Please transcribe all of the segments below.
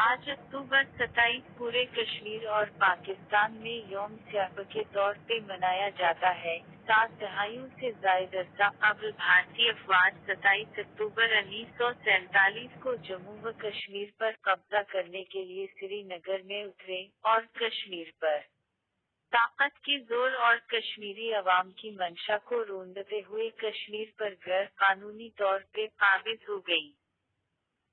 आज अक्टूबर 27 पूरे कश्मीर और पाकिस्तान में यौम सियाह के तौर पे मनाया जाता है। 7 दहाइयों से जायद अरसा कबल भारतीय अफवाज 27 अक्टूबर 1947 को जम्मू व कश्मीर पर कब्जा करने के लिए श्रीनगर में उतरे और कश्मीर पर ताकत के जोर और कश्मीरी अवाम की मंशा को रोंदते हुए कश्मीर पर गैर कानूनी तौर पे काबिज हो गई।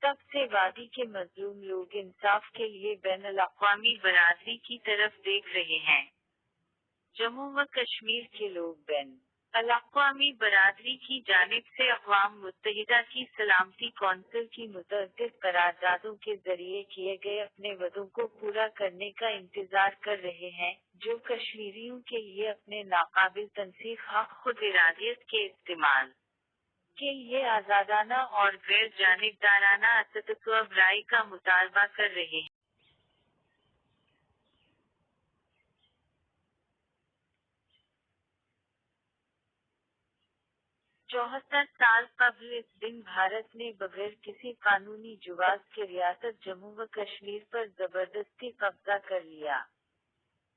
तब से वादी के मजलूम लोग इंसाफ के लिए बैनुल-अक़वामी बरादरी की तरफ देख रहे हैं। जम्मू व कश्मीर के लोग बैनुल-अक़वामी बरादरी की जानिब से अक़वाम मुत्तहिदा की सलामती कौंसिल की मुतअद्दिद करारदादों के जरिए किए गए अपने वदों को पूरा करने का इंतजार कर रहे हैं, जो कश्मीरियों के लिए अपने नाकाबिल तनसीख हक़ खुद इरादियत के इस्तेमाल के लिए आजादाना और गैर जानिबदाराना असतत्व राय का मुतालबा कर रहे हैं। 74 साल कबल इस दिन भारत ने बगैर किसी कानूनी जुवाज के रियासत जम्मू व कश्मीर पर जबरदस्ती कब्जा कर लिया।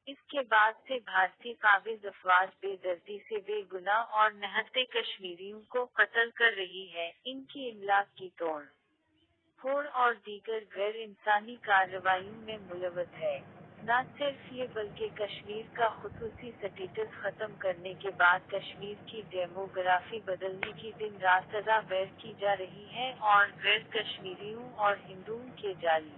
इसके बाद से भारतीय काबिज अफवाज बेदर्दी से बेगुनाह और निहत्थे कश्मीरियों को कत्ल कर रही है, इनकी इमलाक की तोड़ फोड़ और दीगर गैर इंसानी कार्रवाइयों में मुलव्वस है। न सिर्फ ये बल्कि कश्मीर का खुसूसी स्टेटस खत्म करने के बाद कश्मीर की डेमोग्राफी बदलने की दिन रात सजा बैर की जा रही है और गैर कश्मीरियों और हिंदुओं के जाली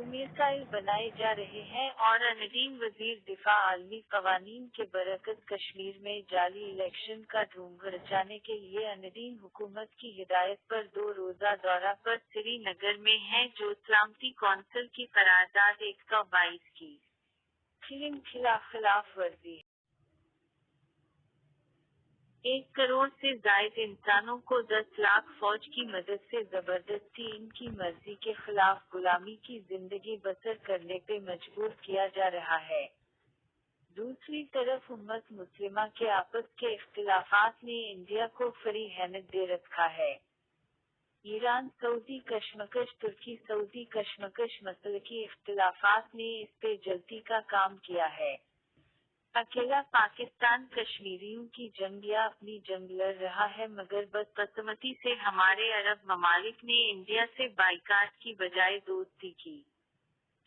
मिसाइल बनाए जा रहे हैं और नदीम वजीर दिफा आलमी कवानीन के बरकत कश्मीर में जाली इलेक्शन का धूम रचाने के लिए अनदीम हुकूमत की हिदायत पर 2 रोजा दौरा पर श्रीनगर में है, जो सलामती कौंसिल की करारदाद 122 की खिलाफ वर्जी है। 1 करोड़ से जायद इंसानों को 10 लाख फौज की मदद से जबरदस्ती इनकी मर्जी के खिलाफ गुलामी की जिंदगी बसर करने पे मजबूर किया जा रहा है। दूसरी तरफ उम्मत मुस्लिमा के आपस के इख्तिलाफात ने इंडिया को फरी हैनत दे रखा है। ईरान सऊदी कशमकश तुर्की सऊदी कशमकश मसलकी इख्तिलाफात ने इस पे जल्दी का काम किया है। अकेला पाकिस्तान कश्मीरियों की जंग या अपनी जंग लड़ रहा है, मगर बदकिस्मती से हमारे अरब ममालिक ने इंडिया से बाइकाट की बजाय दोस्ती की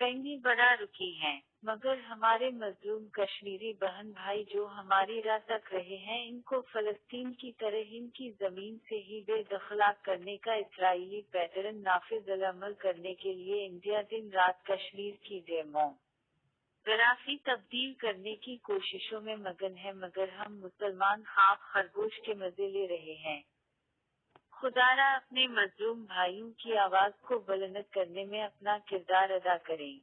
पैंगी बढ़ा रुकी हैं। मगर हमारे मजलूम कश्मीरी बहन भाई जो हमारी राह तक रहे हैं, इनको फलस्तीन की तरह इनकी जमीन से ही बेदखला करने का इसराइली पैटर्न नाफिज अमल करने के लिए इंडिया दिन रात कश्मीर की डेमोग्राफी तब्दील करने की कोशिशों में मगन है, मगर हम मुसलमान खाक खरगोश के मजे ले रहे हैं। खुदारा अपने मजलूम भाइयों की आवाज को बुलंद करने में अपना किरदार अदा करें।